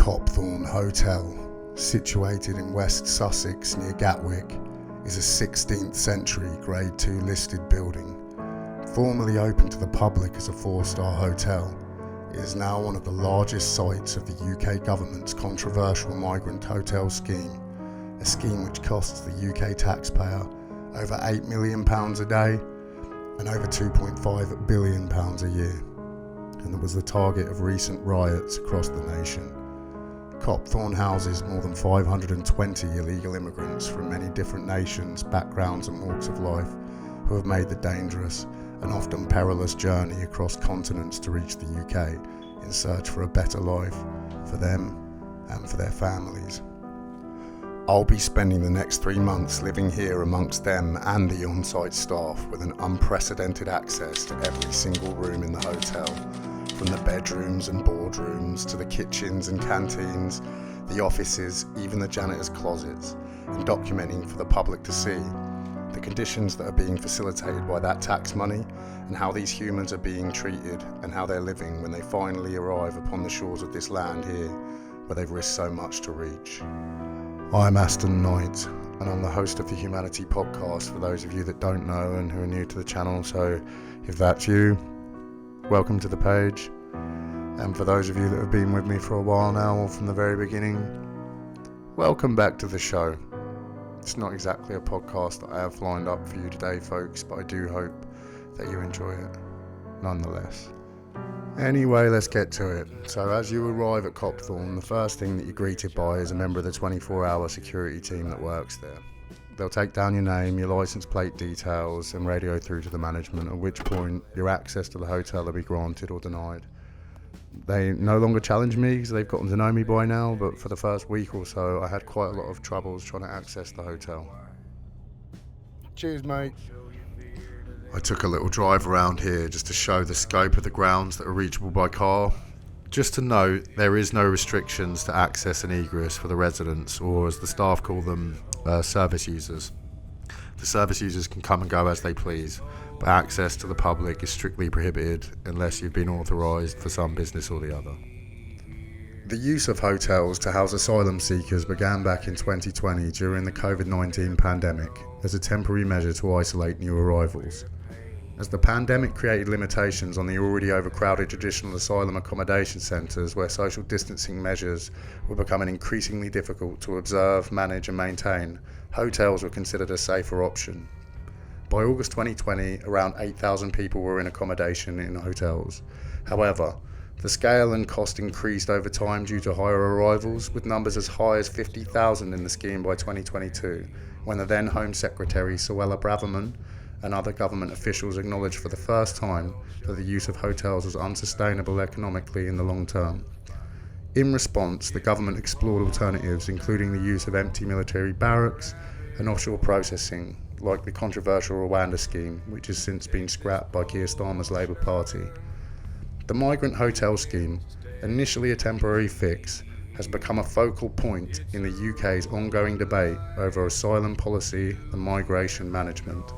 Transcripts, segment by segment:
Copthorne Hotel, situated in West Sussex near Gatwick, is a 16th century Grade 2 listed building. Formerly open to the public as a 4-star hotel, it is now one of the largest sites of the UK government's controversial migrant hotel scheme, a scheme which costs the UK taxpayer over £8 million a day and over £2.5 billion a year, and it was the target of recent riots across the nation. Copthorne houses more than 520 illegal immigrants from many different nations, backgrounds and walks of life who have made the dangerous and often perilous journey across continents to reach the UK in search for a better life for them and for their families. I'll be spending the next 3 months living here amongst them and the on-site staff with an unprecedented access to every single room in the hotel, from the bedrooms and boardrooms to the kitchens and canteens, the offices, even the janitor's closets, and documenting for the public to see the conditions that are being facilitated by that tax money and how these humans are being treated and how they're living when they finally arrive upon the shores of this land here where they've risked so much to reach. I'm Aston Knight, and I'm the host of the Humanity podcast for those of you that don't know and who are new to the channel, so if that's you, welcome to the page. And for those of you that have been with me for a while now or from the very beginning, welcome back to the show. It's not exactly a podcast that I have lined up for you today, folks, but I do hope that you enjoy it nonetheless. Anyway, let's get to it. So as you arrive at Copthorne, the first thing that you're greeted by is a member of the 24-hour security team that works there. They'll take down your name, your license plate details, and radio through to the management, at which point your access to the hotel will be granted or denied. They no longer challenge me because they've gotten to know me by now, but for the first week or so I had quite a lot of troubles trying to access the hotel. Cheers, mate. I took a little drive around here just to show the scope of the grounds that are reachable by car. Just to note, there is no restrictions to access and egress for the residents, or as the staff call them, service users. The service users can come and go as they please, but access to the public is strictly prohibited unless you've been authorised for some business or the other. The use of hotels to house asylum seekers began back in 2020 during the COVID-19 pandemic as a temporary measure to isolate new arrivals. As the pandemic created limitations on the already overcrowded traditional asylum accommodation centres where social distancing measures were becoming increasingly difficult to observe, manage and maintain, hotels were considered a safer option. By August 2020, around 8,000 people were in accommodation in hotels. However, the scale and cost increased over time due to higher arrivals, with numbers as high as 50,000 in the scheme by 2022, when the then Home Secretary Suella Braverman and other government officials acknowledged for the first time that the use of hotels was unsustainable economically in the long term. In response, the government explored alternatives, including the use of empty military barracks and offshore processing, like the controversial Rwanda scheme, which has since been scrapped by Keir Starmer's Labour Party. The migrant hotel scheme, initially a temporary fix, has become a focal point in the UK's ongoing debate over asylum policy and migration management.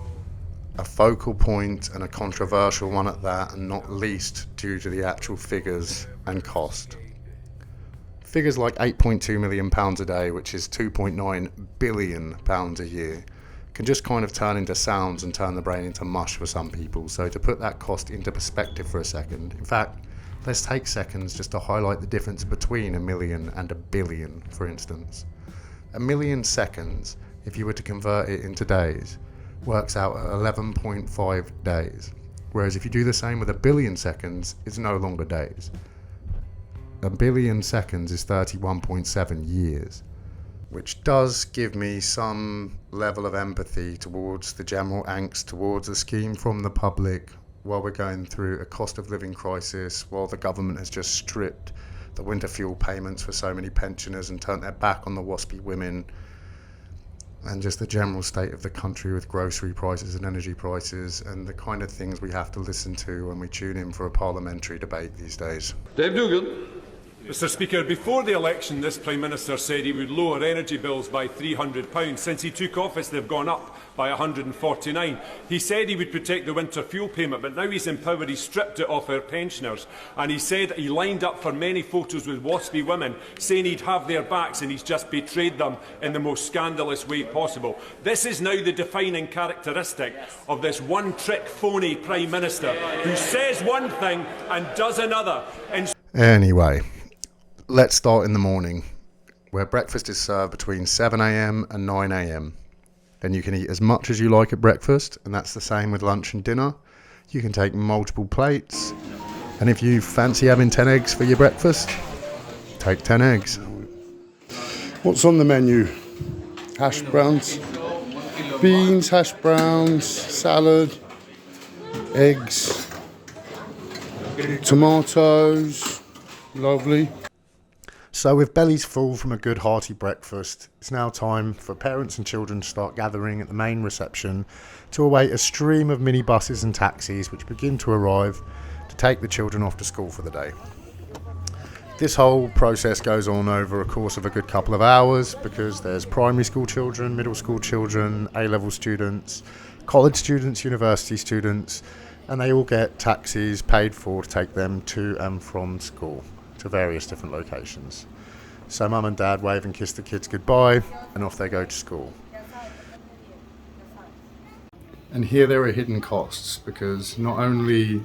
A focal point, and a controversial one at that, and not least due to the actual figures and cost. Figures like £8.2 million a day, which is £2.9 billion a year, can just kind of turn into sounds and turn the brain into mush for some people. So to put that cost into perspective for a second, in fact, let's take seconds just to highlight the difference between a million and a billion, for instance. A million seconds, if you were to convert it into days, works out at 11.5 days. Whereas if you do the same with a billion seconds, it's no longer days. A billion seconds is 31.7 years. Which does give me some level of empathy towards the general angst towards the scheme from the public while we're going through a cost of living crisis, while the government has just stripped the winter fuel payments for so many pensioners and turned their back on the waspy women, and just the general state of the country with grocery prices and energy prices and the kind of things we have to listen to when we tune in for a parliamentary debate these days. Dave Dugan. Mr Speaker, before the election this Prime Minister said he would lower energy bills by £300. Since he took office they've gone up by 149. He said he would protect the winter fuel payment, but now he's in power, he's stripped it off our pensioners. And he said he lined up for many photos with waspy women, saying he'd have their backs, and he's just betrayed them in the most scandalous way possible. This is now the defining characteristic of this one-trick phony Prime Minister who says one thing and does another. Anyway, let's start in the morning, where breakfast is served between 7 a.m. and 9 a.m. Then you can eat as much as you like at breakfast, and that's the same with lunch and dinner. You can take multiple plates, and if you fancy having 10 eggs for your breakfast, take 10 eggs. What's on the menu? Hash browns, beans, hash browns, salad, eggs, tomatoes. Lovely. So with bellies full from a good hearty breakfast, it's now time for parents and children to start gathering at the main reception to await a stream of minibuses and taxis which begin to arrive to take the children off to school for the day. This whole process goes on over a course of a good couple of hours because there's primary school children, middle school children, A-level students, college students, university students, and they all get taxis paid for to take them to and from school to various different locations. So mum and dad wave and kiss the kids goodbye, and off they go to school. And here there are hidden costs, because not only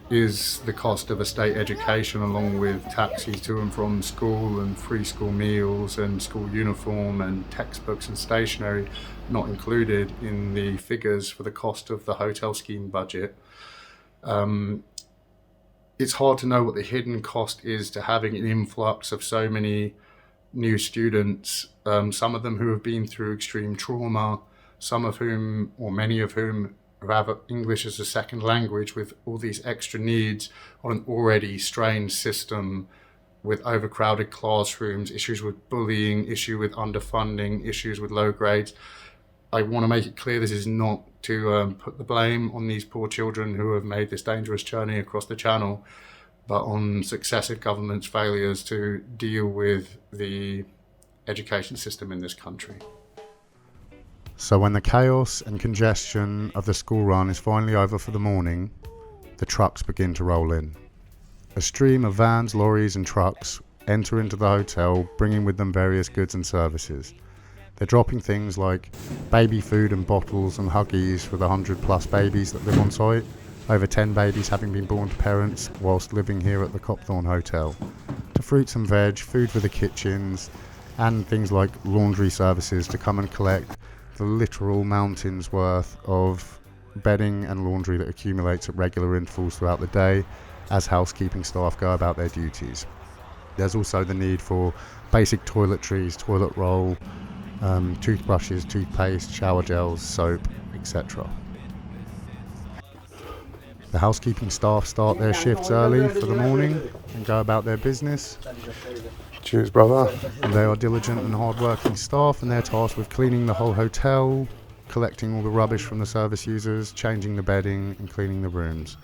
is the cost of a state education along with taxis to and from school and free school meals and school uniform and textbooks and stationery not included in the figures for the cost of the hotel scheme budget, it's hard to know what the hidden cost is to having an influx of so many new students, some of them who have been through extreme trauma, some of whom, or many of whom, have English as a second language, with all these extra needs on an already strained system with overcrowded classrooms, issues with bullying, issue with underfunding, issues with low grades. I want to make it clear this is not to put the blame on these poor children who have made this dangerous journey across the Channel, but on successive governments' failures to deal with the education system in this country. So when the chaos and congestion of the school run is finally over for the morning, the trucks begin to roll in. A stream of vans, lorries and trucks enter into the hotel, bringing with them various goods and services. They're dropping things like baby food and bottles and Huggies for the 100+ babies that live on site, over 10 babies having been born to parents whilst living here at the Copthorne Hotel, to fruits and veg, food for the kitchens, and things like laundry services to come and collect the literal mountains worth of bedding and laundry that accumulates at regular intervals throughout the day as housekeeping staff go about their duties. There's also the need for basic toiletries, toilet roll, toothbrushes, toothpaste, shower gels, soap, etc. The housekeeping staff start their shifts early for the morning and go about their business. Cheers, brother. And they are diligent and hard-working staff, and they're tasked with cleaning the whole hotel, collecting all the rubbish from the service users, changing the bedding and cleaning the rooms.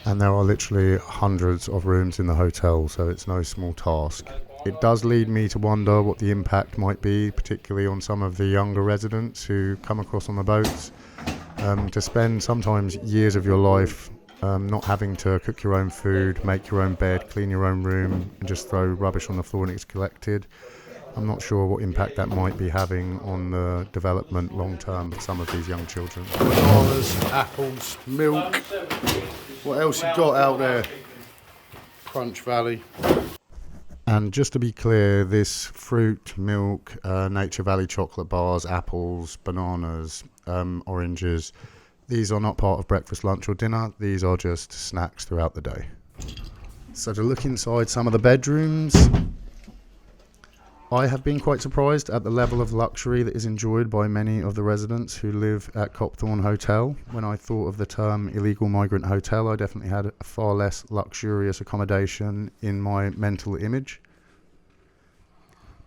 And there are literally hundreds of rooms in the hotel, so it's no small task. It does lead me to wonder what the impact might be, particularly on some of the younger residents who come across on the boats, to spend sometimes years of your life not having to cook your own food, make your own bed, clean your own room, and just throw rubbish on the floor and it's collected. I'm not sure what impact that might be having on the development long term of some of these young children. Bananas, apples, milk. What else you got out there? Crunch Valley. And just to be clear, this fruit, milk, Nature Valley chocolate bars, apples, bananas, oranges, these are not part of breakfast, lunch or dinner. These are just snacks throughout the day. So to look inside some of the bedrooms, I have been quite surprised at the level of luxury that is enjoyed by many of the residents who live at Copthorne Hotel. When I thought of the term illegal migrant hotel, I definitely had a far less luxurious accommodation in my mental image.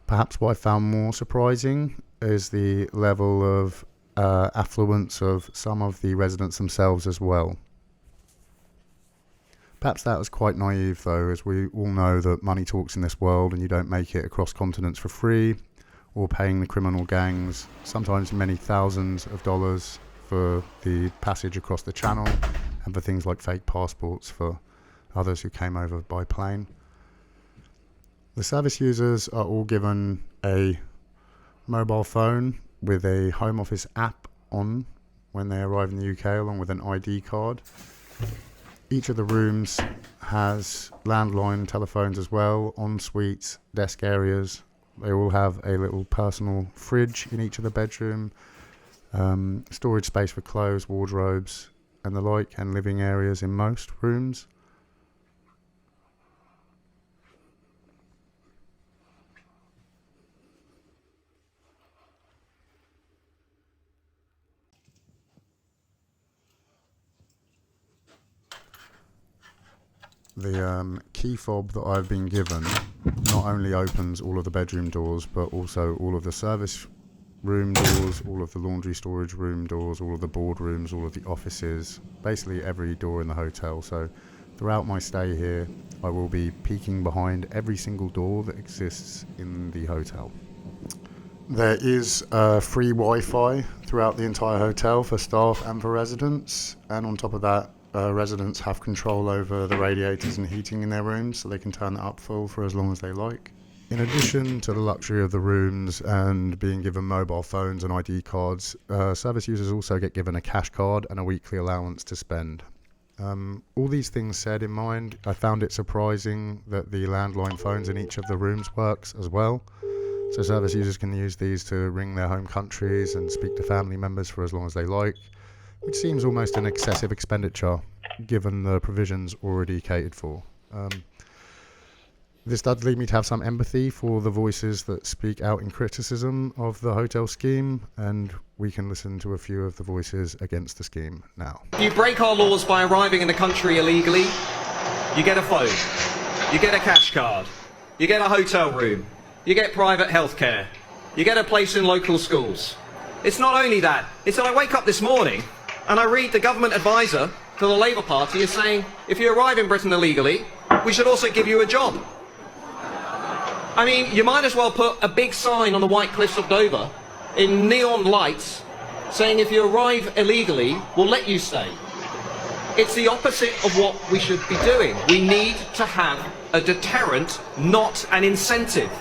Perhaps what I found more surprising is the level of affluence of some of the residents themselves as well. Perhaps that was quite naive though, as we all know that money talks in this world and you don't make it across continents for free. or paying the criminal gangs sometimes many thousands of dollars for the passage across the channel and for things like fake passports for others who came over by plane. The service users are all given a mobile phone with a Home Office app on when they arrive in the UK, along with an ID card. Each of the rooms has landline telephones as well, en suites, desk areas. They all have a little personal fridge in each of the bedroom, storage space for clothes, wardrobes and the like, and living areas in most rooms. The key fob that I've been given not only opens all of the bedroom doors, but also all of the service room doors, all of the laundry storage room doors, all of the boardrooms, all of the offices, basically every door in the hotel. So throughout my stay here, I will be peeking behind every single door that exists in the hotel. There is free Wi-Fi throughout the entire hotel for staff and for residents, and on top of that, residents have control over the radiators and heating in their rooms, so they can turn that up full for as long as they like. In addition to the luxury of the rooms and being given mobile phones and ID cards, service users also get given a cash card and a weekly allowance to spend. All these things said in mind, I found it surprising that the landline phones in each of the rooms works as well. So service users can use these to ring their home countries and speak to family members for as long as they like, which seems almost an excessive expenditure given the provisions already catered for. This does lead me to have some empathy for the voices that speak out in criticism of the hotel scheme, and we can listen to a few of the voices against the scheme now. If you break our laws by arriving in the country illegally, you get a phone, you get a cash card, you get a hotel room, you get private healthcare, you get a place in local schools. It's not only that, it's that I wake up this morning and I read the government advisor to the Labour Party is saying, if you arrive in Britain illegally, we should also give you a job. I mean, you might as well put a big sign on the White Cliffs of Dover in neon lights saying if you arrive illegally, we'll let you stay. It's the opposite of what we should be doing. We need to have a deterrent, not an incentive.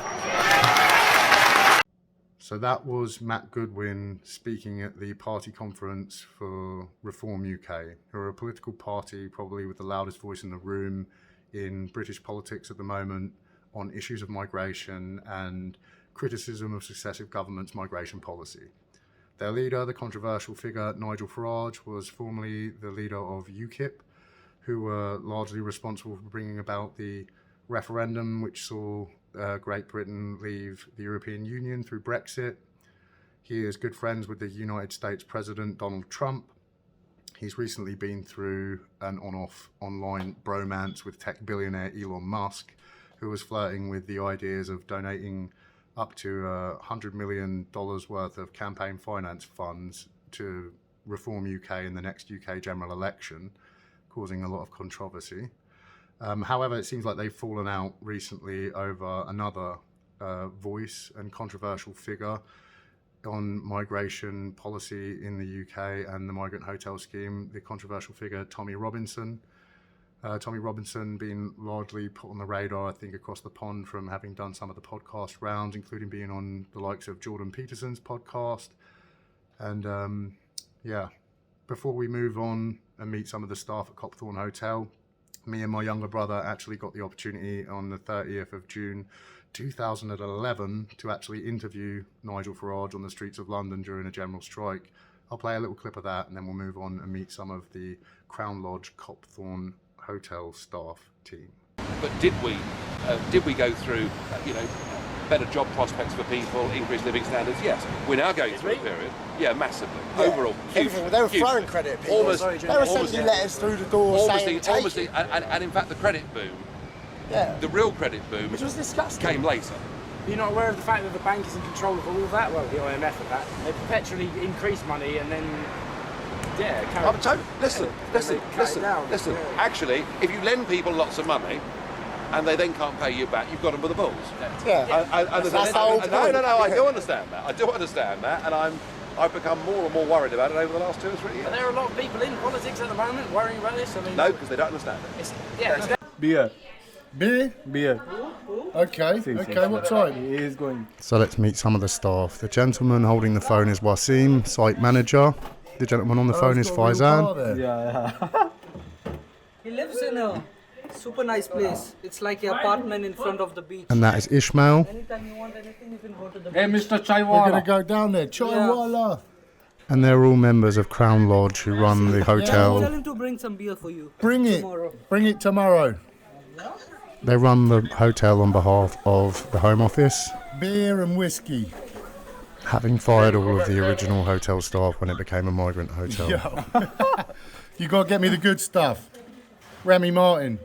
So that was Matt Goodwin speaking at the party conference for Reform UK, who are a political party probably with the loudest voice in the room in British politics at the moment on issues of migration and criticism of successive governments' migration policy. Their leader, the controversial figure Nigel Farage, was formerly the leader of UKIP, who were largely responsible for bringing about the referendum which saw Great Britain leave the European Union through Brexit. He is good friends with the United States President Donald Trump. He's recently been through an on-off online bromance with tech billionaire Elon Musk, who was flirting with the ideas of donating up to $100 million worth of campaign finance funds to Reform UK in the next UK general election, causing a lot of controversy. However, it seems like they've fallen out recently over another voice and controversial figure on migration policy in the UK and the migrant hotel scheme, the controversial figure Tommy Robinson. Tommy Robinson being largely put on the radar, I think, across the pond from having done some of the podcast rounds, including being on the likes of Jordan Peterson's podcast. And before we move on and meet some of the staff at Copthorne Hotel, me and my younger brother actually got the opportunity on the 30th of June 2011 to actually interview Nigel Farage on the streets of London during a general strike. I'll play a little clip of that and then we'll move on and meet some of the Crown Lodge Copthorne Hotel staff team. But did we go through, better job prospects for people, increased living standards? Yes. We're now going through a period. Yeah, massively. Yeah. Overall, huge. Everything. They were throwing credit at people. They were sending letters through the door saying, and in fact, the credit boom, the real credit boom, which was disgusting, came later. You're not aware of the fact that the bank is in control of all of that? Well, the IMF of that. They perpetually increase money and then, listen. Actually, if you lend people lots of money, and they then can't pay you back, you've got them with the balls. Yeah. And That's the whole point. No, I do understand that. And I've become more and more worried about it over the last 2 or 3 years. But there are a lot of people in politics at the moment worrying about this. I mean, No, because they don't understand it. Yeah. Beer. Beer? Okay, what time? He is going. So let's meet some of the staff. The gentleman holding the phone is Wasim, site manager. The gentleman on the phone is Faizan. Yeah. He lives in a super nice place. It's like an apartment in front of the beach. And that is Ishmael. Anytime you want anything, you can go to the Hey, beach. Mr. We're Chaiwala. going to go down there. Chaiwala. And they're all members of Crown Lodge who run the Tell hotel. him to bring some beer for you. Bring it. Tomorrow. Bring it tomorrow. They run the hotel on behalf of the Home Office. Beer and whiskey. Having fired all of the original hotel staff when it became a migrant hotel. You got to get me the good stuff. Remy Martin.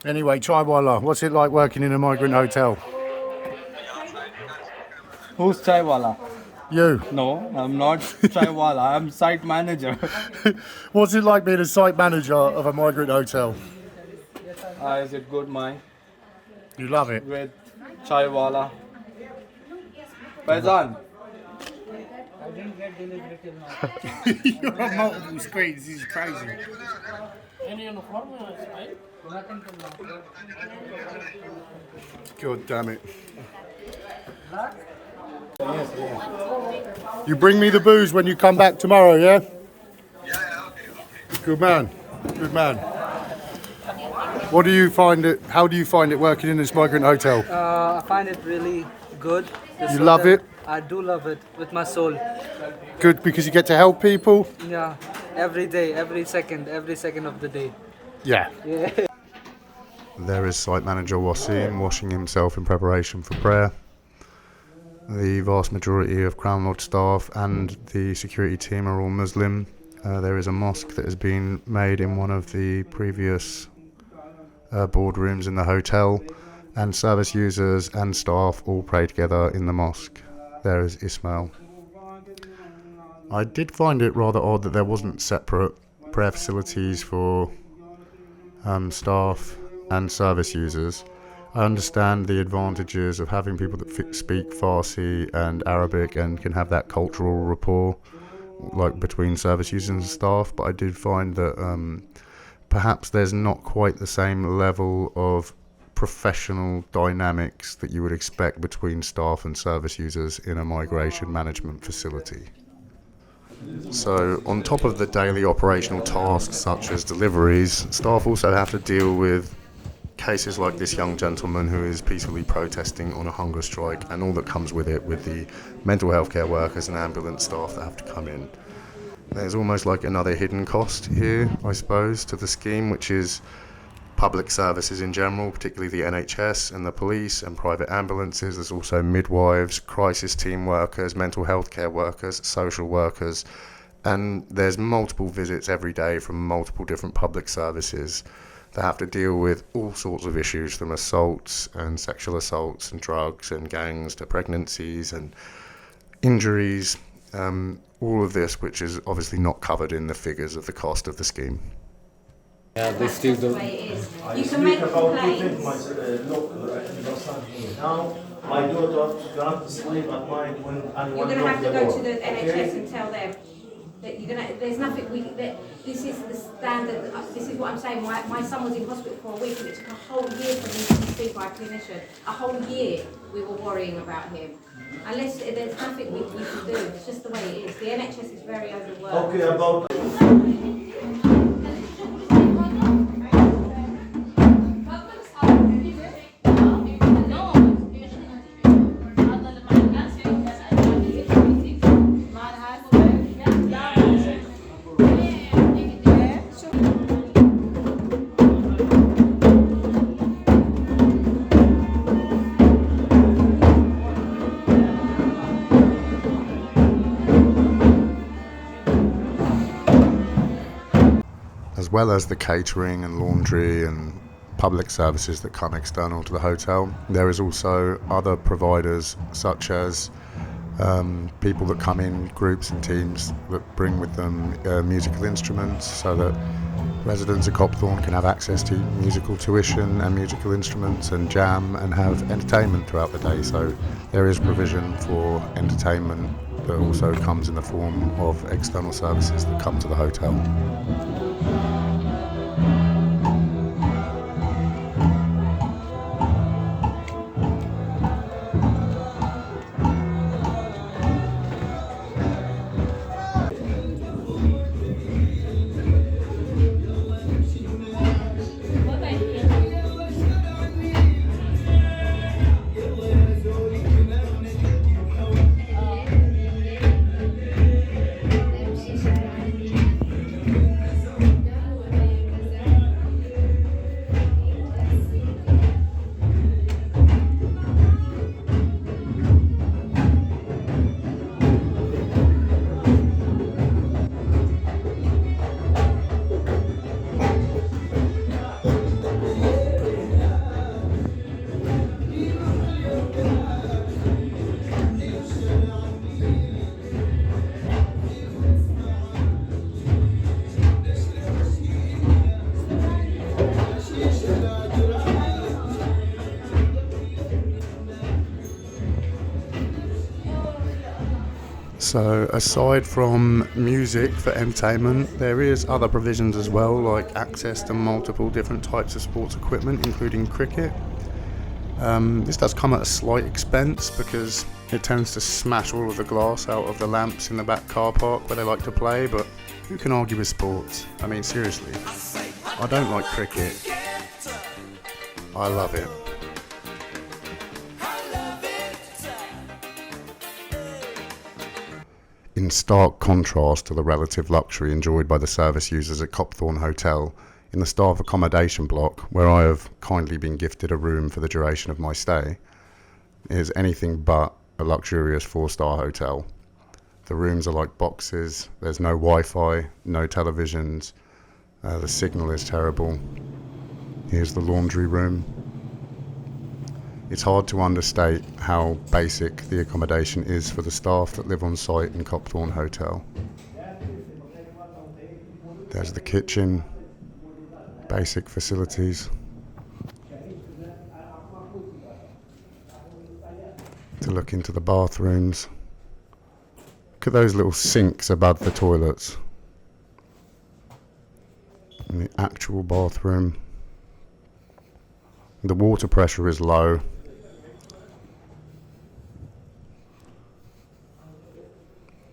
Anyway, Chaiwala, what's it like working in a migrant hotel? Who's Chaiwala? You. No, I'm not Chaiwala. I'm site manager. What's it like being a site manager of a migrant hotel? Is it good, mine? You love it. With Chaiwala. Faizan. I didn't get delivery till now. You're on multiple screens, this is crazy. Any uniform, right? Nothing till now. God damn it. You bring me the booze when you come back tomorrow, yeah? Yeah, okay. Good man. Good man. What do you find it? How do you find it working in this migrant hotel? I find it really good. This You love hotel, it? I do love it with my soul. Good because you get to help people? Yeah, every day, every second of the day. Yeah. There is site manager Wasim washing himself in preparation for prayer. The vast majority of Crown Lodge staff and the security team are all Muslim. There is a mosque that has been made in one of the previous boardrooms in the hotel, and service users and staff all pray together in the mosque. There is Ismail. I did find it rather odd that there wasn't separate prayer facilities for staff and service users. I understand the advantages of having people that speak Farsi and Arabic and can have that cultural rapport, like between service users and staff, but I did find that perhaps there's not quite the same level of professional dynamics that you would expect between staff and service users in a migration management facility. So on top of the daily operational tasks such as deliveries, staff also have to deal with cases like this young gentleman who is peacefully protesting on a hunger strike and all that comes with it, with the mental health care workers and ambulance staff that have to come in. There's almost like another hidden cost here, I suppose, to the scheme, which is public services in general, particularly the NHS and the police and private ambulances. There's also midwives, crisis team workers, mental health care workers, social workers, and there's multiple visits every day from multiple different public services that have to deal with all sorts of issues, from assaults and sexual assaults and drugs and gangs to pregnancies and injuries, all of this which is obviously not covered in the figures of the cost of the scheme. Yeah, they still do. You can make complaints. Now, my daughter can't sleep at night when anyone You're going to have to knocks go to the the door. NHS and tell them that you're going to. There's nothing this is the standard. This is what I'm saying. My son was in hospital for a week, and it took a whole year for him to be seen by a clinician. A whole year we were worrying about him. Unless there's nothing we can do. It's just the way it is. The NHS is very overworked. Okay, about. As well as the catering and laundry and public services that come external to the hotel, there is also other providers such as people that come in, groups and teams that bring with them musical instruments so that residents of Copthorne can have access to musical tuition and musical instruments and jam and have entertainment throughout the day. So there is provision for entertainment that also comes in the form of external services that come to the hotel. So aside from music for entertainment, there is other provisions as well, like access to multiple different types of sports equipment, including cricket. This does come at a slight expense because it tends to smash all of the glass out of the lamps in the back car park where they like to play, but who can argue with sports? I mean, seriously, I don't like cricket. I love it. In stark contrast to the relative luxury enjoyed by the service users at Copthorne Hotel, in the staff accommodation block, where I have kindly been gifted a room for the duration of my stay, is anything but a luxurious 4-star hotel. The rooms are like boxes, there's no Wi-Fi, no televisions, the signal is terrible. Here's the laundry room. It's hard to understate how basic the accommodation is for the staff that live on site in Copthorne Hotel. There's the kitchen, basic facilities. To look into the bathrooms. Look at those little sinks above the toilets. And the actual bathroom. The water pressure is low.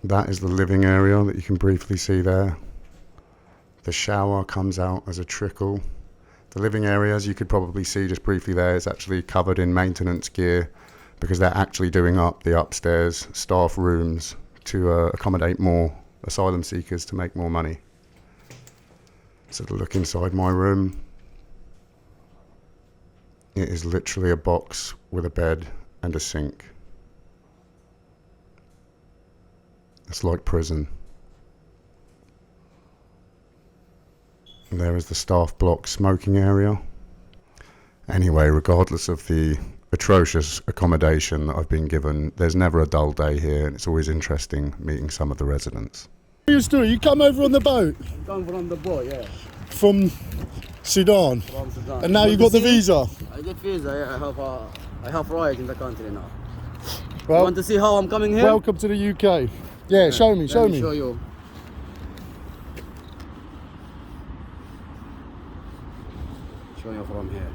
That is the living area that you can briefly see there. The shower comes out as a trickle. The living area, as you could probably see just briefly there, is actually covered in maintenance gear because they're actually doing up the upstairs staff rooms to accommodate more asylum seekers to make more money. So to look inside my room, it is literally a box with a bed and a sink. It's like prison. And there is the staff block smoking area. Anyway, regardless of the atrocious accommodation that I've been given, there's never a dull day here, and it's always interesting meeting some of the residents. Your story, you come over on the boat? Come from the boat, yeah. From Sudan? From Sudan. And now you got the visa? I get visa, yeah. I have right in the country now. Well, you want to see how I'm coming here? Welcome to the UK. Yeah, show me, show me. Show you. Show you from here.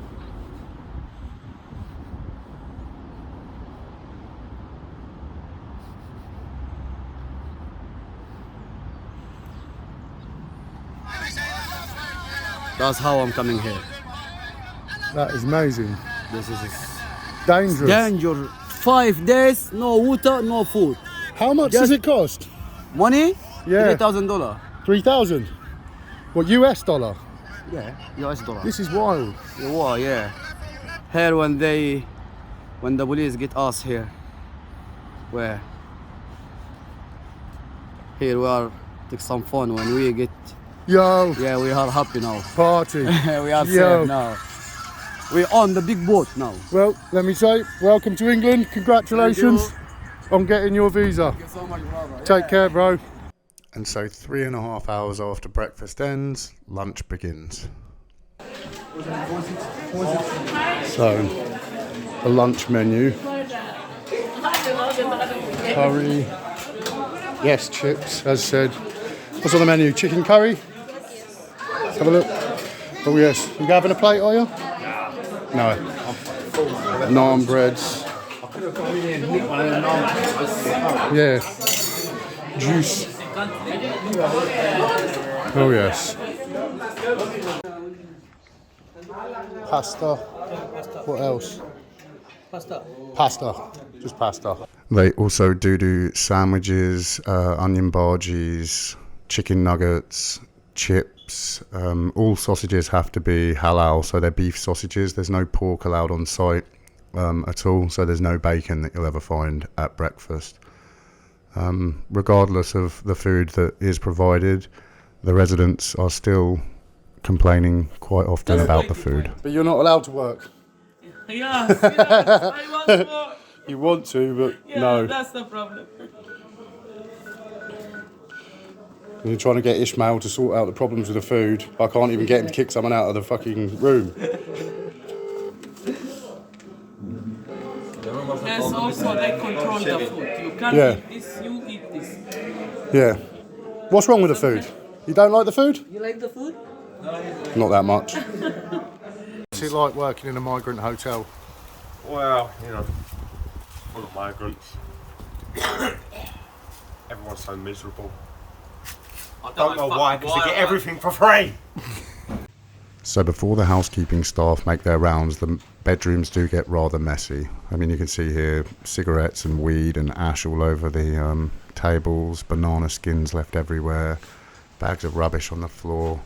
That's how I'm coming here. That is amazing. This is dangerous. Danger. 5 days, no water, no food. How much does it cost? Money? Yeah. $3,000. 3,000? What, US dollar? Yeah, US dollar. This is wild. Yeah. Here when the police get us here, where? Here we are take some fun when we get. Yo. Yeah, we are happy now. Party. We are safe now. We're on the big boat now. Well, let me say, welcome to England. Congratulations. on getting your visa. Thank you so much, brother. Take care, bro. And so 3.5 hours after breakfast ends, lunch begins. So, the lunch menu. Curry. Yes, chips, as said. What's on the menu? Chicken curry? Let's have a look. Oh yes. You having a plate, are you? No. Naan breads. Yeah. Juice. Oh yes. Pasta. What else? Pasta. Just pasta. They also do sandwiches, onion bhajis, chicken nuggets, chips. All sausages have to be halal, so they're beef sausages. There's no pork allowed on site at all, so there's no bacon that you'll ever find at breakfast. Regardless of the food that is provided, the residents are still complaining quite often about the food. But you're not allowed to work. Yes, I want to work. You want to, but Yeah, no. that's the problem. You're trying to get Ishmael to sort out the problems with the food. I can't even get him to kick someone out of the fucking room. Yes, also they control the food. You can't eat this, you eat this. Yeah. What's wrong with the food? You don't like the food? You like the food? Not that much. What's it like working in a migrant hotel? Well, you know, full of migrants. Everyone's so miserable. I don't know why, because they get everything for free. So before the housekeeping staff make their rounds, the bedrooms do get rather messy. I mean, you can see here cigarettes and weed and ash all over the tables, banana skins left everywhere, bags of rubbish on the floor.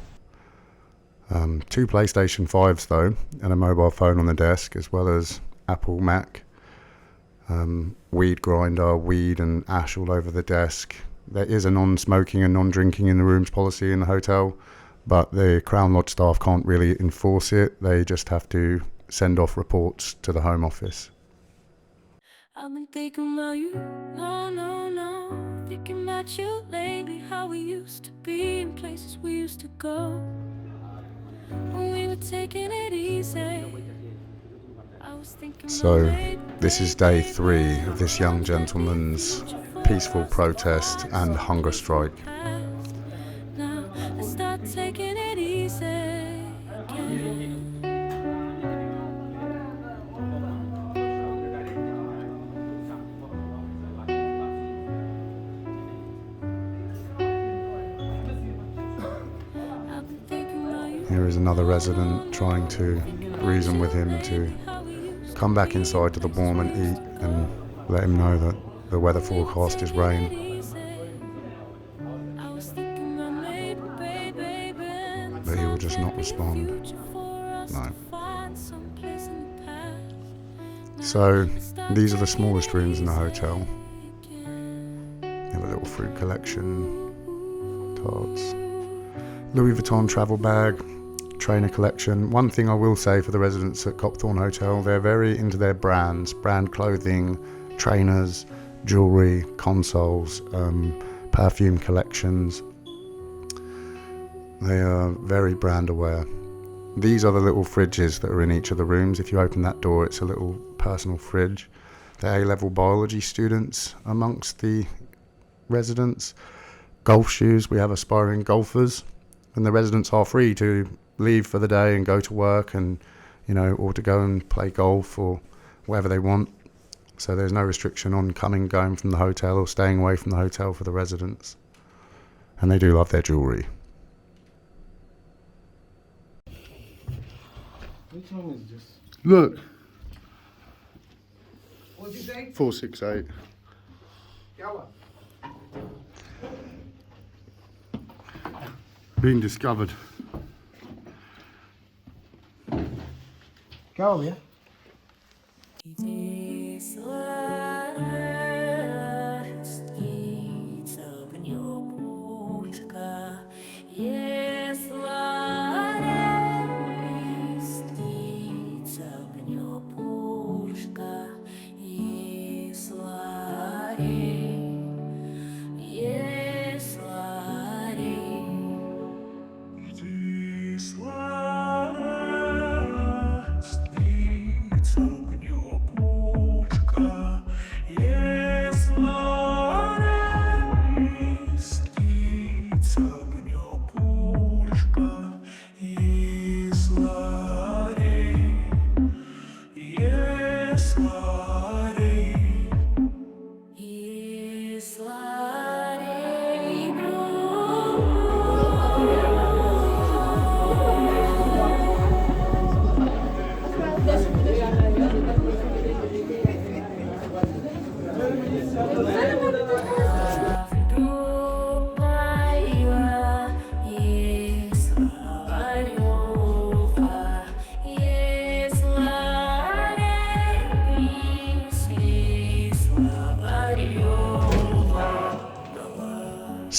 2 PlayStation 5s though, and a mobile phone on the desk, as well as Apple Mac. Weed grinder, weed and ash all over the desk. There is a non-smoking and non-drinking in the rooms policy in the hotel, but the Crown Lodge staff can't really enforce it. They just have to send off reports to the Home Office. I've been thinking about you, no, thinking about you lately, how we used to be in places we used to go, when we were taking it easy. So this is day 3 of this young gentleman's peaceful protest and hunger strike. Now let's start taking it easy again. Here is another resident trying to reason with him to come back inside to the warm and eat, and let him know that the weather forecast is rain. But he will just not respond. No. So these are the smallest rooms in the hotel. They have a little fruit collection, tarts, Louis Vuitton travel bag, trainer collection. One thing I will say for the residents at Copthorne Hotel, they're very into their brands, brand clothing, trainers, jewellery, consoles, perfume collections. They are very brand aware. These are the little fridges that are in each of the rooms. If you open that door, it's a little personal fridge. The A-level biology students amongst the residents. Golf shoes, we have aspiring golfers, and the residents are free to leave for the day and go to work, and or to go and play golf or whatever they want. So there's no restriction on coming, going from the hotel or staying away from the hotel for the residents. And they do love their jewellery. Which one is this? Look. What did you say? 468. Being discovered. Go, yeah? Yes,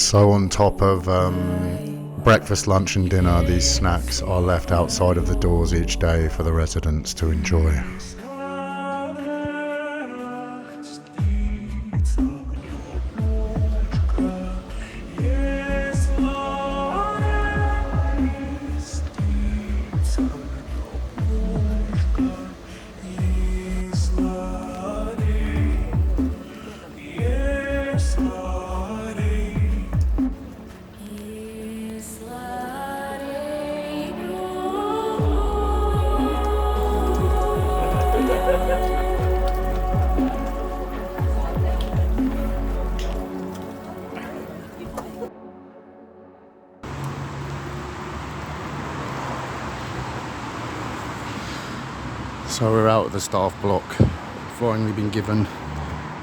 So on top of breakfast, lunch and dinner, these snacks are left outside of the doors each day for the residents to enjoy. So we're out at the staff block, finally been given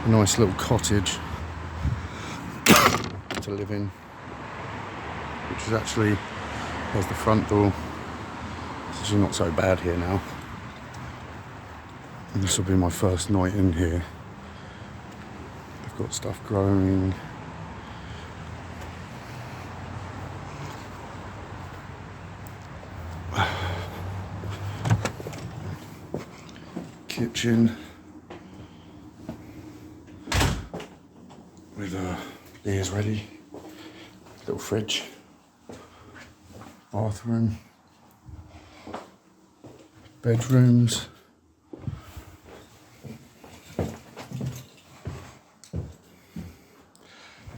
a nice little cottage to live in, which is actually, there's the front door. It's actually not so bad here now. And this will be my first night in here. They've got stuff growing. Kitchen with beers ready, little fridge, bathroom, bedrooms,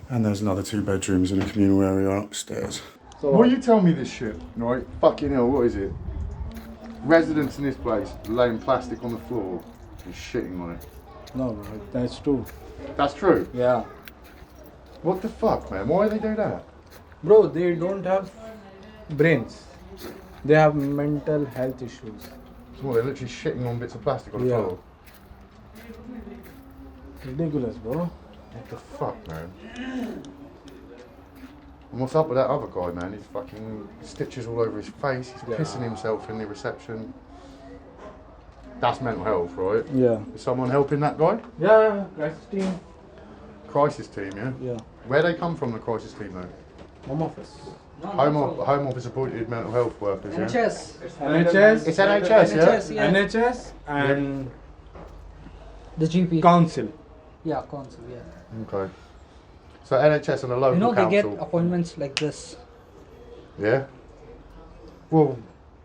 and there's another 2 bedrooms and a communal area upstairs. So why you tell me this shit, right? Fucking hell, what is it? Residents in this place laying plastic on the floor and shitting on it. No, bro, that's true. That's true? Yeah. What the fuck, man? Why do they do that? Bro, they don't have brains. They have mental health issues. So what, they're literally shitting on bits of plastic on the floor? Ridiculous, bro. What the fuck, man? And what's up with that other guy, man? He's fucking stitches all over his face. He's pissing himself in the reception. That's mental health, right? Yeah. Is someone helping that guy? Yeah, crisis team. Crisis team, yeah? Yeah. Where they come from, the crisis team, though? Home office. Home office appointed mental health workers, yeah? NHS. It's NHS, yeah? NHS and the GP. council. Yeah, council, yeah. Okay. So NHS and a local council. They get appointments like this. Yeah? Well,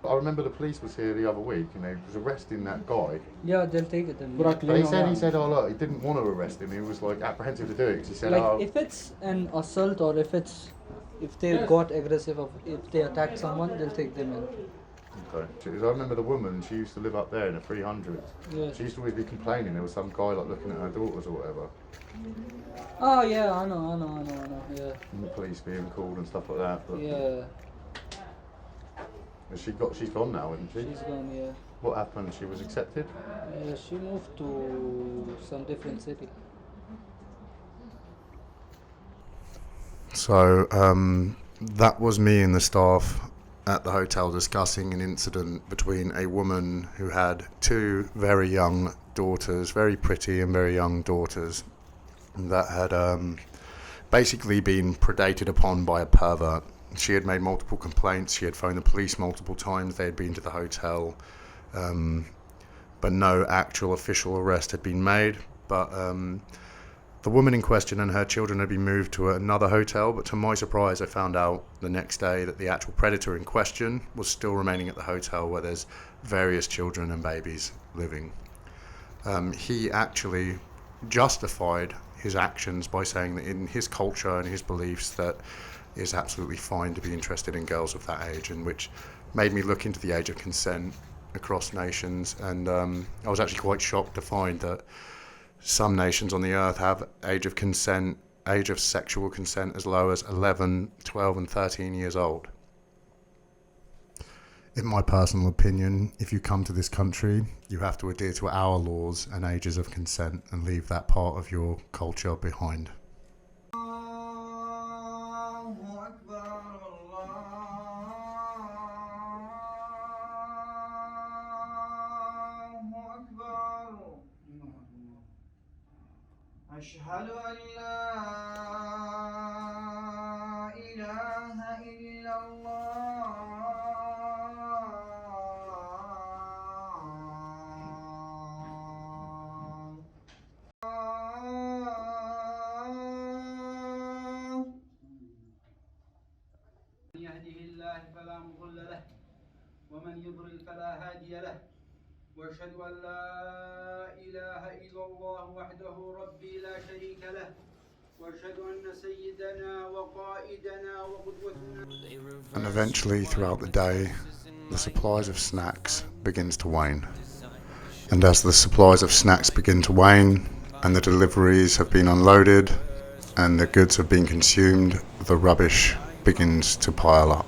I remember the police was here the other week, was arresting that guy. Yeah, they'll take it then. But he said, oh look, he didn't want to arrest him. He was like apprehensive to do it because he said, like if it's an assault or if they got aggressive, if they attacked someone, they'll take them in. Okay. Because I remember the woman, she used to live up there in the 300s. Yeah. She used to always be complaining there was some guy like looking at her daughters or whatever. Oh yeah, I know, yeah. And the police being called and stuff like that. But Yeah. She's gone now, isn't she? She's gone, yeah. What happened? She was accepted? Yeah, she moved to some different city. So that was me and the staff at the hotel discussing an incident between a woman who had 2 very young daughters, very pretty and very young daughters, that had basically been predated upon by a pervert. She had made multiple complaints, she had phoned the police multiple times, they had been to the hotel, but no actual official arrest had been made. But The woman in question and her children had been moved to another hotel, but to my surprise I found out the next day that the actual predator in question was still remaining at the hotel where there's various children and babies living. He actually justified his actions by saying that in his culture and his beliefs that it's absolutely fine to be interested in girls of that age, and which made me look into the age of consent across nations, and I was actually quite shocked to find that some nations on the earth have age of sexual consent as low as 11, 12 and 13 years old. In my personal opinion, if you come to this country, you have to adhere to our laws and ages of consent and leave that part of your culture behind. أشهد أن لا إله إلا الله من يهده الله فلا مضل له ومن يضلل فلا هادي له وأشهد أن لا إله إلا الله وحده ربي لا شريك له وأشهد أن سيدنا وقائدنا وقدوتنا. And eventually throughout the day, the supplies of snacks begins to wane. And as the supplies of snacks begin to wane and the deliveries have been unloaded and the goods have been consumed, the rubbish begins to pile up.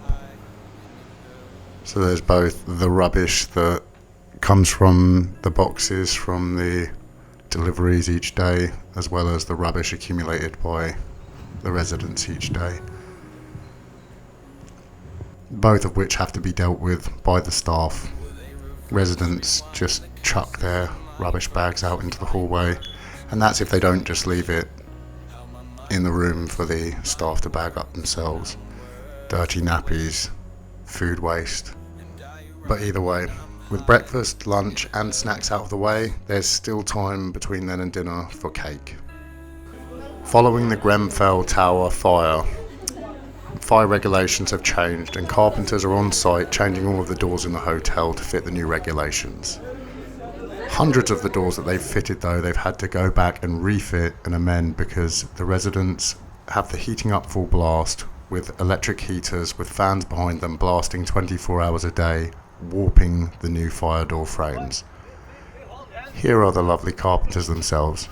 So there's both the rubbish that comes from the boxes from the deliveries each day, as well as the rubbish accumulated by the residents each day, both of which have to be dealt with by the staff. Residents just chuck their rubbish bags out into the hallway, and that's if they don't just leave it in the room for the staff to bag up themselves. Dirty nappies, food waste. But either way, with breakfast, lunch and snacks out of the way, there's still time between then and dinner for cake. Following the Grenfell Tower fire regulations have changed and carpenters are on site changing all of the doors in the hotel to fit the new regulations. Hundreds of the doors that they've fitted though, they've had to go back and refit and amend because the residents have the heating up full blast with electric heaters with fans behind them blasting 24 hours a day, warping the new fire door frames. Here are the lovely carpenters themselves.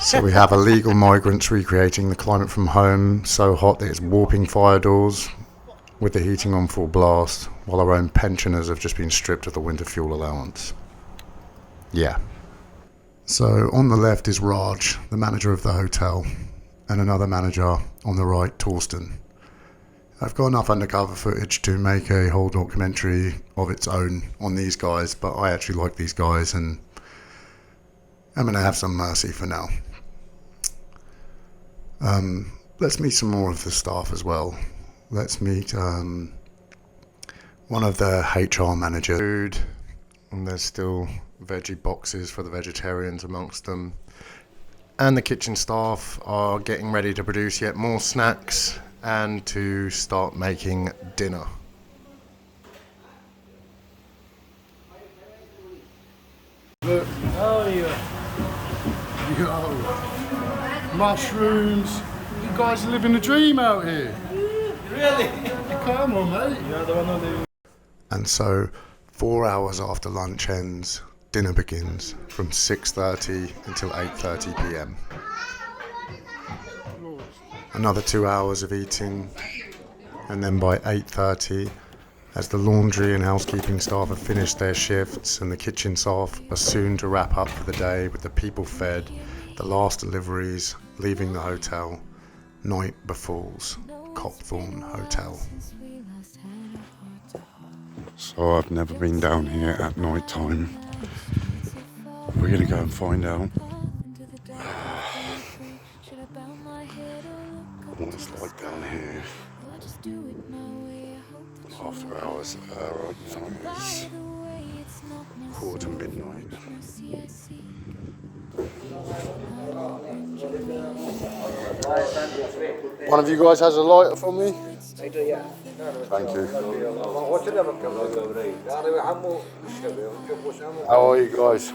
So we have illegal migrants recreating the climate from home, so hot that it's warping fire doors with the heating on full blast, while our own pensioners have just been stripped of the winter fuel allowance. Yeah. So on the left is Raj, the manager of the hotel, and another manager on the right, Torsten. I've got enough undercover footage to make a whole documentary of its own on these guys, but I actually like these guys and I'm going to have some mercy for now. Let's meet some more of the staff as well. Let's meet one of the HR managers. Food, and there's still veggie boxes for the vegetarians amongst them. And the kitchen staff are getting ready to produce yet more snacks and to start making dinner. Look, how are you? Yo, mushrooms. You guys are living the dream out here. Really? Come on, mate. And so 4 hours after lunch ends, dinner begins from 6:30 until 8:30 p.m. Another 2 hours of eating, and then by 8:30, as the laundry and housekeeping staff have finished their shifts and the kitchen staff are soon to wrap up for the day with the people fed, the last deliveries leaving the hotel, night befalls Copthorne Hotel. So I've never been down here at night time. We're gonna go and find out what it's like down here after hours. Time is 1:45. One of you guys has a lighter for me? I do, yeah. Thank you. How are you guys?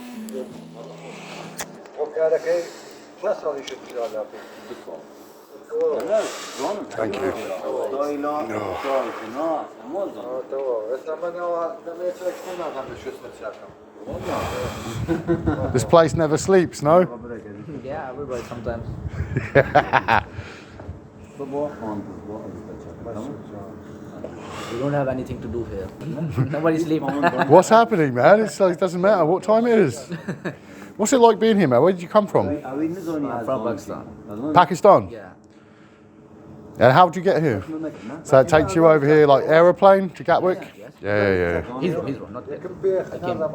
Thank you. This place never sleeps, no? Yeah, everybody sometimes. We don't have anything to do here. Nobody sleep. What's happening, man? It's like, it doesn't matter what time it is. What's it like being here, man? Where did you come from? I'm from Pakistan. Pakistan? Yeah. And how did you get here? So it takes you over here like aeroplane to Gatwick? Yeah. Heathrow, not Gatwick. I came to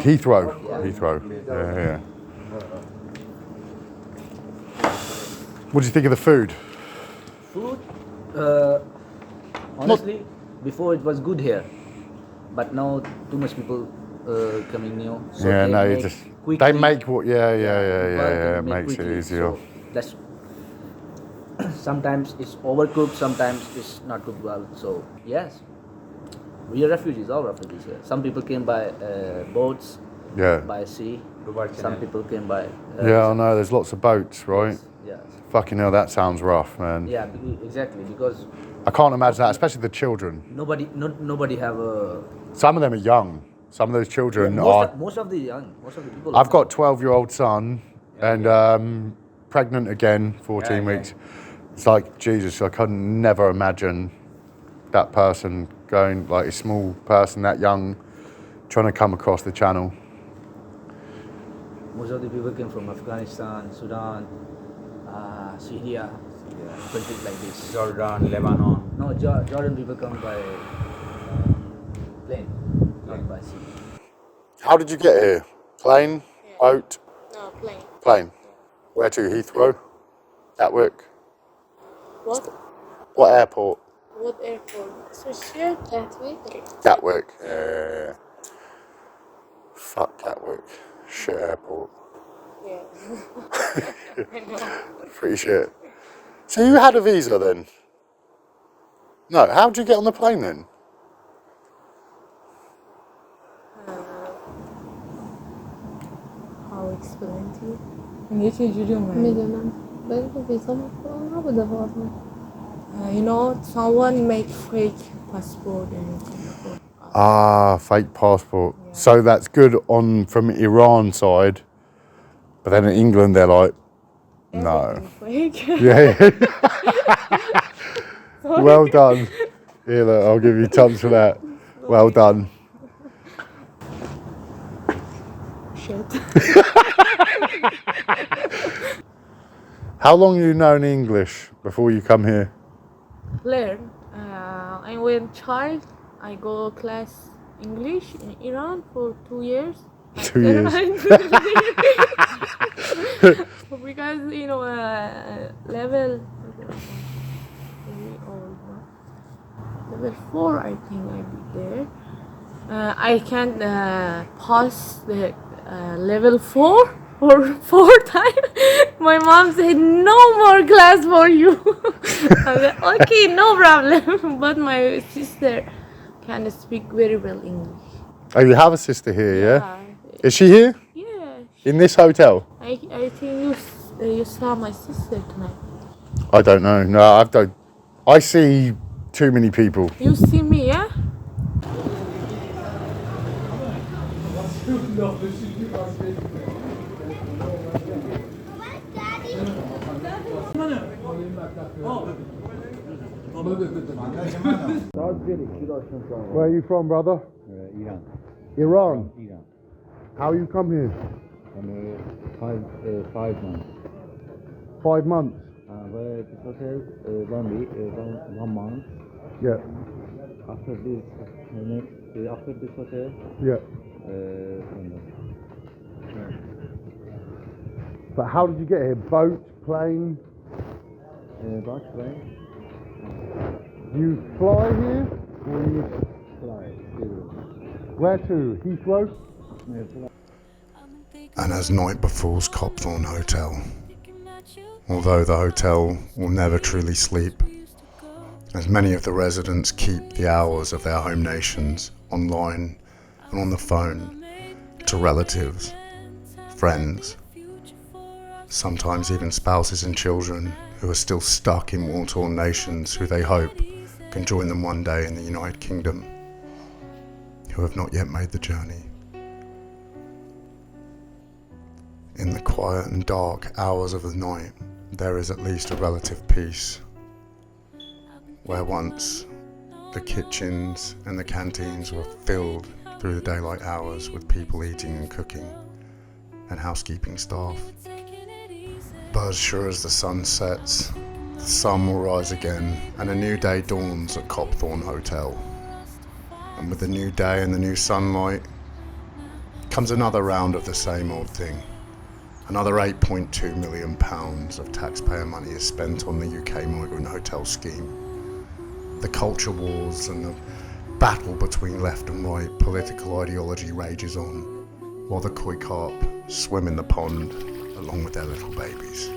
Heathrow. Heathrow. Yeah. What do you think of the food? Food? Honestly, before it was good here, but now too much people coming new. So Yeah, they no, make you just quickly, they make what bulk it and makes it quickly. easier. So that's sometimes it's overcooked, sometimes it's not cooked well. So yes, we are refugees, all refugees here. Some people came by boats, by sea. Some people came by. Yeah, I know. There's lots of boats, right? Yes. Fucking hell, that sounds rough, man. Yeah, exactly, because I can't imagine that, especially the children. nobody have a. Some of them are young. Some of those children Most of the people. I've got a 12-year-old son and pregnant again, 14 weeks. It's like, Jesus, I could never imagine that person going, like a small person that young, trying to come across the channel. Most of the people came from Afghanistan, Sudan, Syria, countries like this. Jordan, Lebanon. No, Jordan people come by plane, not by sea. How did you get here? Plane? Boat? No, plane. Plane. Where to? Heathrow? Gatwick? What? What airport? What airport? Swisher, Gatwick. Okay. Gatwick. Yeah. Fuck Gatwick. Shit airport. Yeah. I know. Pretty shit. So you had a visa then? No. How did you get on the plane then? How explain to you? You know, someone make fake passport and come. Ah, fake passport. Yeah. So that's good on from Iran side, but then in England they're like, no. Fake. Yeah. Well done. Here, look, I'll give you tons for that. Well done. Shit. How long have you known English before you come here? Learn. I when child, I go class English in Iran for 2 years. 2 years. Because you know level 4, I think I did there. I can pass the level 4 for 4 times. My mom said no more class for you. I said okay, no problem. But my sister can speak very well English. Oh, you have a sister here, yeah? Is she here? Yeah. In this hotel? I think you saw my sister tonight. I don't know. No, I see too many people. You see me, yeah? Where are you from, brother? Iran. Iran? Iran. How you come here? 5 months. 5 months? Where this hotel 1 week, 1 month. Yeah. After this hotel. Yeah. But how did you get here? Boat, plane? Boat, plane. You fly here? Or you fly? Where to? Heathrow? And as night befalls Copthorne Hotel, although the hotel will never truly sleep, as many of the residents keep the hours of their home nations online and on the phone to relatives, friends, sometimes even spouses and children who are still stuck in war-torn nations who they hope can join them one day in the United Kingdom, who have not yet made the journey. In the quiet and dark hours of the night, there is at least a relative peace, where once the kitchens and the canteens were filled through the daylight hours with people eating and cooking and housekeeping staff. But as sure as the sun sets, the sun will rise again and a new day dawns at Copthorne Hotel. And with the new day and the new sunlight comes another round of the same old thing. Another £8.2 million of taxpayer money is spent on the UK migrant hotel scheme. The culture wars and the battle between left and right political ideology rages on, while the koi carp swim in the pond along with their little babies.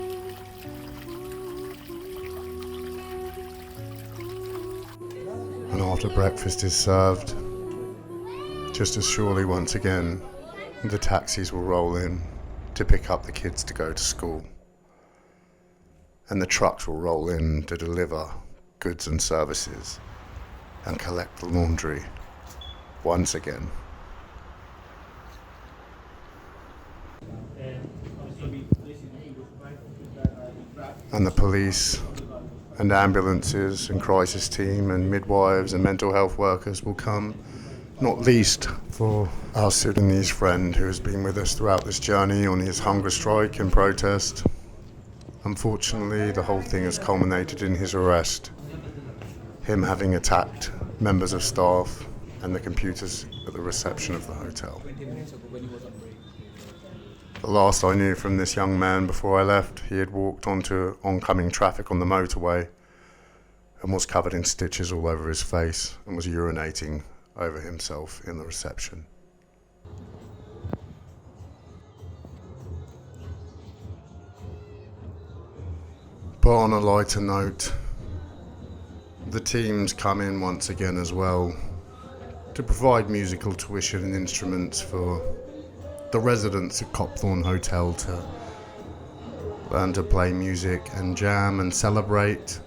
And after breakfast is served, just as surely once again, the taxis will roll in to pick up the kids to go to school. And the trucks will roll in to deliver goods and services and collect the laundry once again. And the police and ambulances and crisis team and midwives and mental health workers will come, not least for our Sudanese friend who has been with us throughout this journey on his hunger strike and protest. Unfortunately, the whole thing has culminated in his arrest, him having attacked members of staff and the computers at the reception of the hotel. The last I knew from this young man before I left, he had walked onto oncoming traffic on the motorway and was covered in stitches all over his face and was urinating over himself in the reception. But on a lighter note, the teams come in once again as well to provide musical tuition and instruments for the residents at Copthorne Hotel to learn to play music and jam and celebrate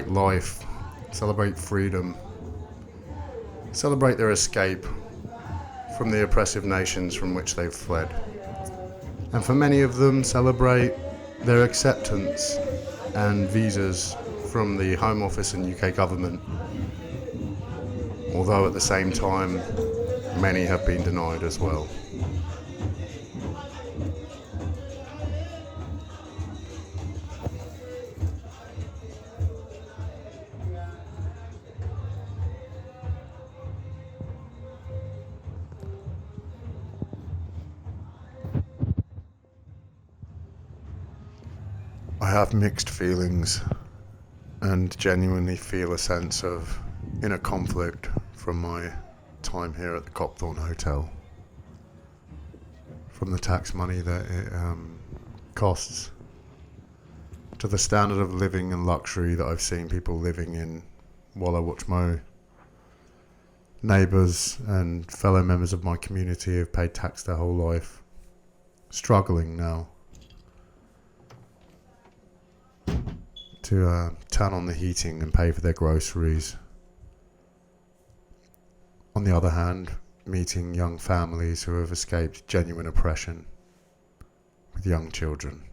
life, celebrate freedom, celebrate their escape from the oppressive nations from which they've fled. And for many of them, celebrate their acceptance and visas from the Home Office and UK government. Although at the same time, many have been denied as well. I have mixed feelings and genuinely feel a sense of inner conflict from my time here at the Copthorne Hotel, from the tax money that it costs to the standard of living and luxury that I've seen people living in while I watch my neighbours and fellow members of my community who've paid tax their whole life struggling now to turn on the heating and pay for their groceries. On the other hand, meeting young families who have escaped genuine oppression with young children.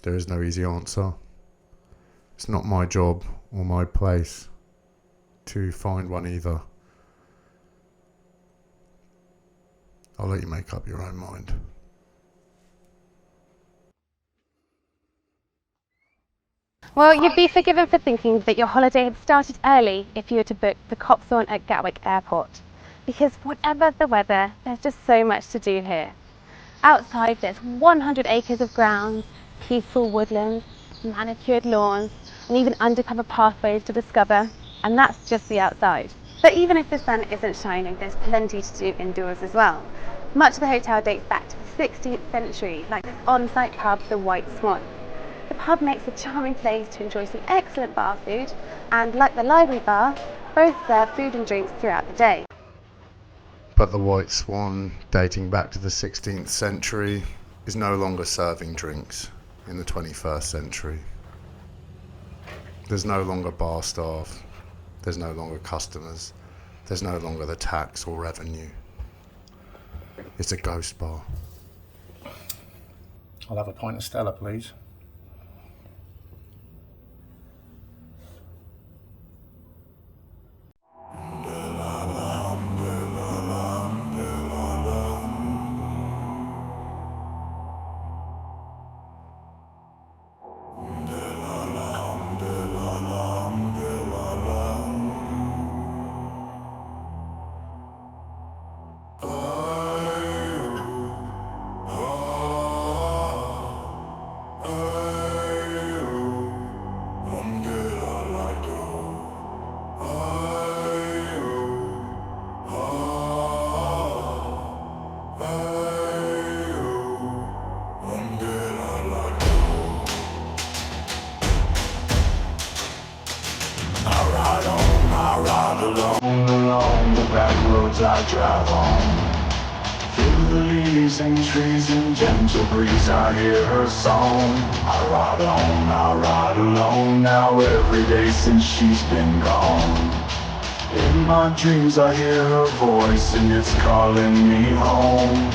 There is no easy answer. It's not my job or my place to find one either. I'll let you make up your own mind. Well, you'd be forgiven for thinking that your holiday had started early if you were to book the Copthorne at Gatwick Airport. Because whatever the weather, there's just so much to do here. Outside, there's 100 acres of grounds, peaceful woodlands, manicured lawns, and even undercover pathways to discover. And that's just the outside. But even if the sun isn't shining, there's plenty to do indoors as well. Much of the hotel dates back to the 16th century, like this on-site pub, the White Swan. The pub makes a charming place to enjoy some excellent bar food, and like the library bar, both serve food and drinks throughout the day. But the White Swan, dating back to the 16th century, is no longer serving drinks in the 21st century. There's no longer bar staff, there's no longer customers, there's no longer the tax or revenue. It's a ghost bar. I'll have a pint of Stella, please. Along the back roads I drive on. Through the leaves and trees and gentle breeze I hear her song. I ride alone now every day since she's been gone. In my dreams I hear her voice and it's calling me home.